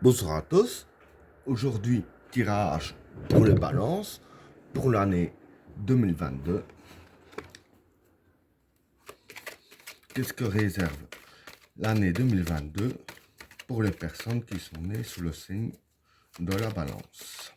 Bonsoir à tous. Aujourd'hui, tirage pour les balances pour l'année 2022. Qu'est-ce que réserve l'année 2022 pour les personnes qui sont nées sous le signe de la balance?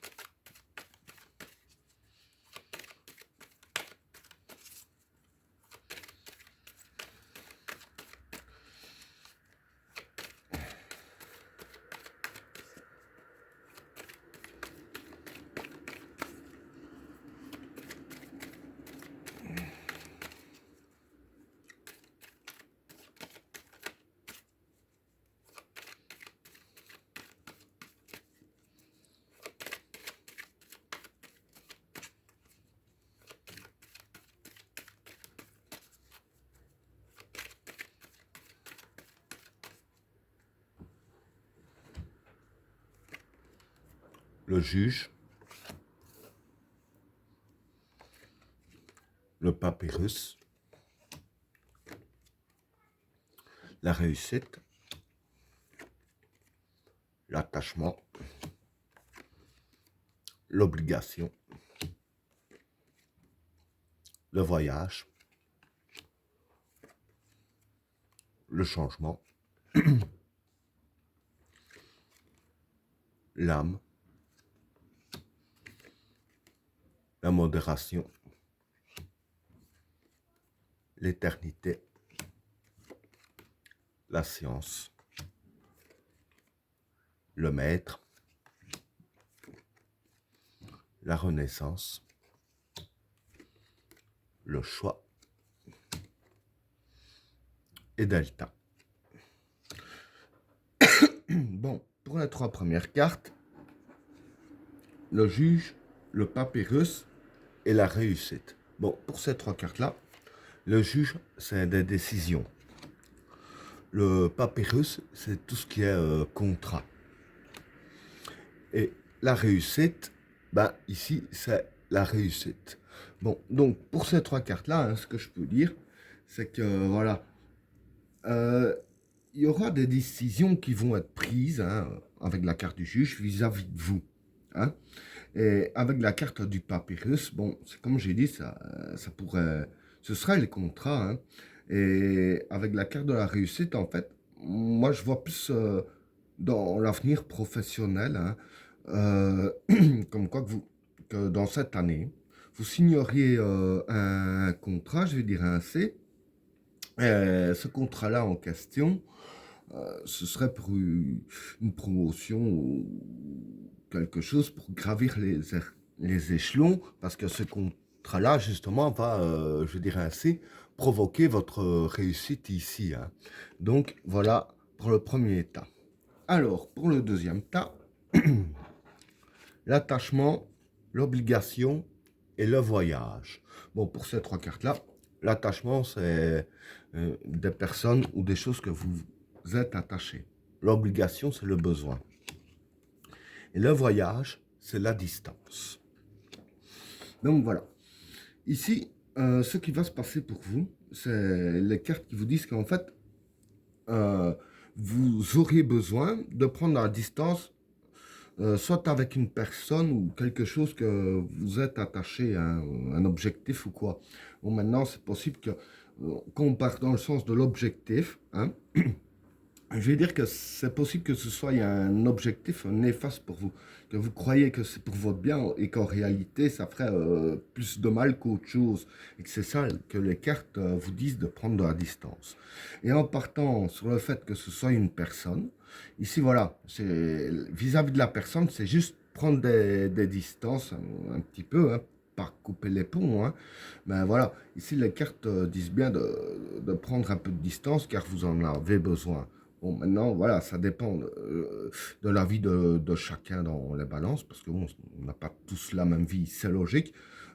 Le juge, le papyrus, la réussite, l'attachement, l'obligation, le voyage, le changement, l'âme, la modération, l'éternité, la science, le maître, la renaissance, le choix et delta. Bon, pour les trois premières cartes, le juge, le papyrus et la réussite. Bon, pour ces trois cartes-là, le juge, c'est des décisions. Le papyrus, c'est tout ce qui est contrat. Et la réussite, ben ici, c'est la réussite. Bon, donc pour ces trois cartes-là, hein, ce que je peux dire, c'est que voilà, il y aura des décisions qui vont être prises hein, avec la carte du juge vis-à-vis de vous. Hein. Et avec la carte du papyrus, bon, c'est comme j'ai dit, ça pourrait, ce serait les contrats. Hein. Et avec la carte de la réussite, en fait, moi je vois plus dans l'avenir professionnel, hein, euh, comme quoi que dans cette année, vous signeriez un contrat, je vais dire un C. Ce contrat-là en question, ce serait pour une promotion ou quelque chose pour gravir les échelons, parce que ce contrat-là, justement, va, je dirais ainsi, provoquer votre réussite ici. Hein. Donc, voilà pour le premier tas. Alors, pour le deuxième tas, l'attachement, l'obligation et le voyage. Bon, pour ces trois cartes-là, l'attachement, c'est des personnes ou des choses que vous êtes attachés. L'obligation, c'est le besoin. Et le voyage, c'est la distance. Donc voilà. Ici, ce qui va se passer pour vous, c'est les cartes qui vous disent qu'en fait, vous auriez besoin de prendre la distance, soit avec une personne ou quelque chose que vous êtes attaché à un objectif ou quoi. Bon, maintenant, c'est possible que, quand on part dans le sens de l'objectif, hein, je vais dire que c'est possible que ce soit un objectif néfaste pour vous, que vous croyez que c'est pour votre bien et qu'en réalité, ça ferait plus de mal qu'autre chose. Et que c'est ça que les cartes vous disent de prendre de la distance. Et en partant sur le fait que ce soit une personne, ici, voilà, vis-à-vis de la personne, c'est juste prendre des distances un petit peu, hein, pas couper les ponts. Hein. Mais voilà, ici, les cartes disent bien de prendre un peu de distance car vous en avez besoin. Bon, maintenant, voilà, ça dépend de la vie de chacun dans les balances, parce que bon, on n'a pas tous la même vie, c'est logique.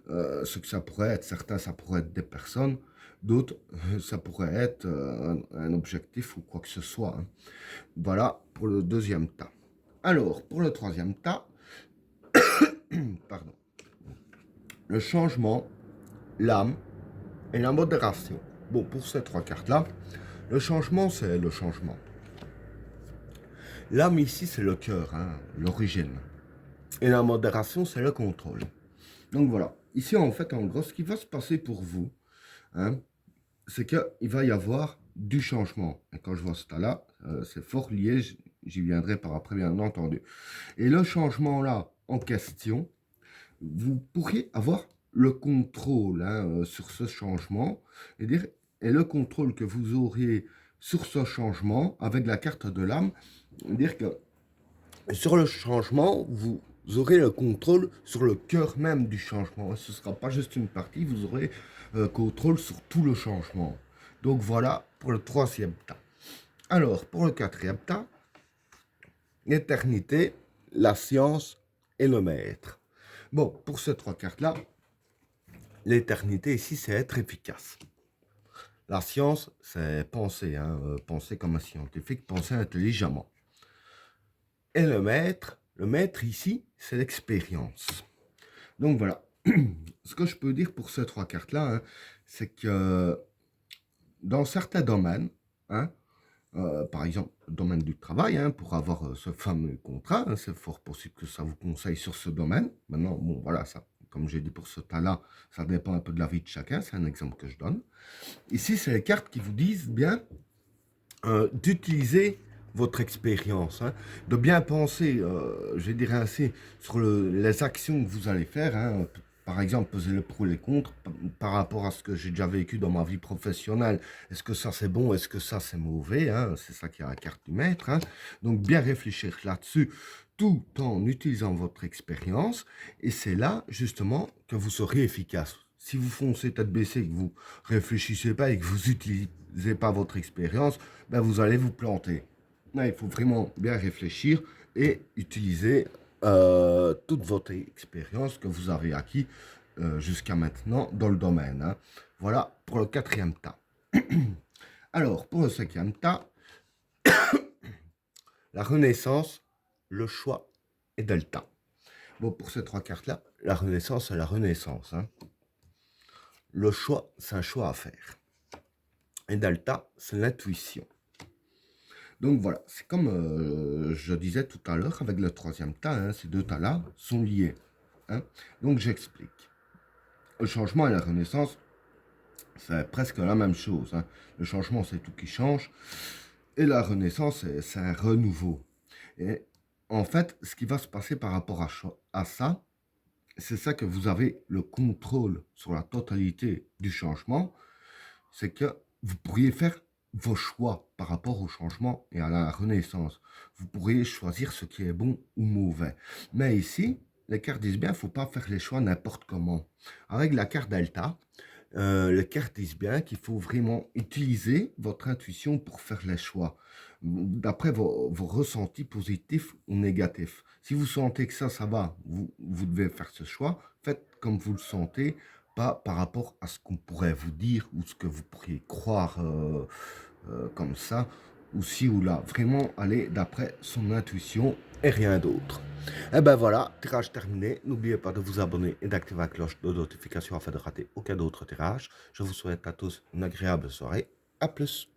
Ce que ça pourrait être, certains, ça pourrait être des personnes, d'autres, ça pourrait être un objectif ou quoi que ce soit. Hein. Voilà pour le deuxième tas. Alors, pour le troisième tas, pardon, le changement, l'âme et la modération. Bon, pour ces trois cartes-là, le changement, c'est le changement. L'âme ici, c'est le cœur, hein, l'origine. Et la modération, c'est le contrôle. Donc voilà. Ici, en fait, en gros, ce qui va se passer pour vous, hein, c'est qu'il va y avoir du changement. Et quand je vois ça là, c'est fort lié, j'y viendrai par après, bien entendu. Et le changement-là, en question, vous pourriez avoir le contrôle hein, sur ce changement, et le contrôle que vous auriez sur ce changement avec la carte de l'âme, dire que sur le changement, vous aurez le contrôle sur le cœur même du changement. Ce ne sera pas juste une partie, vous aurez contrôle sur tout le changement. Donc voilà pour le troisième tas. Alors, pour le quatrième tas, l'éternité, la science et le maître. Bon, pour ces trois cartes-là, l'éternité ici, c'est être efficace. La science, c'est penser, hein, penser comme un scientifique, penser intelligemment. Et le maître ici, c'est l'expérience. Donc voilà, ce que je peux dire pour ces trois cartes-là, hein, c'est que dans certains domaines, hein, par exemple, le domaine du travail, hein, pour avoir ce fameux contrat, hein, c'est fort possible que ça vous conseille sur ce domaine. Maintenant, bon, voilà, ça, comme j'ai dit pour ce tas-là, ça dépend un peu de la vie de chacun, c'est un exemple que je donne. Ici, c'est les cartes qui vous disent bien d'utiliser votre expérience, hein, de bien penser, je dirais ainsi, sur les actions que vous allez faire, hein, par exemple, peser le pour et les contre par rapport à ce que j'ai déjà vécu dans ma vie professionnelle. Est-ce que ça c'est bon, est-ce que ça c'est mauvais, hein, c'est ça qui est la carte du maître. Hein. Donc bien réfléchir là-dessus tout en utilisant votre expérience et c'est là justement que vous serez efficace. Si vous foncez tête baissée, que vous réfléchissez pas et que vous n'utilisez pas votre expérience, ben vous allez vous planter. Là, il faut vraiment bien réfléchir et utiliser toute votre expérience que vous avez acquis jusqu'à maintenant dans le domaine. Hein. Voilà pour le quatrième tas. Alors, pour le cinquième tas, la renaissance, le choix et delta. Bon, pour ces trois cartes-là, la renaissance, c'est la renaissance. Hein. Le choix, c'est un choix à faire. Et delta, c'est l'intuition. Donc voilà, c'est comme je disais tout à l'heure avec le troisième tas, hein, ces deux tas-là sont liés. Hein. Donc j'explique. Le changement et la renaissance, c'est presque la même chose. Hein. Le changement, c'est tout qui change. Et la renaissance, c'est un renouveau. Et en fait, ce qui va se passer par rapport à ça, c'est ça que vous avez le contrôle sur la totalité du changement, c'est que vous pourriez faire vos choix par rapport au changement et à la renaissance. Vous pourriez choisir ce qui est bon ou mauvais. Mais ici, les cartes disent bien, il ne faut pas faire les choix n'importe comment. Avec la carte Delta, les cartes disent bien qu'il faut vraiment utiliser votre intuition pour faire les choix, d'après vos ressentis positifs ou négatifs. Si vous sentez que ça va, vous devez faire ce choix, faites comme vous le sentez, pas par rapport à ce qu'on pourrait vous dire ou ce que vous pourriez croire comme ça, ou ci ou là. Vraiment aller d'après son intuition et rien d'autre. Et ben voilà, tirage terminé. N'oubliez pas de vous abonner et d'activer la cloche de notification afin de rater aucun autre tirage. Je vous souhaite à tous une agréable soirée. À plus.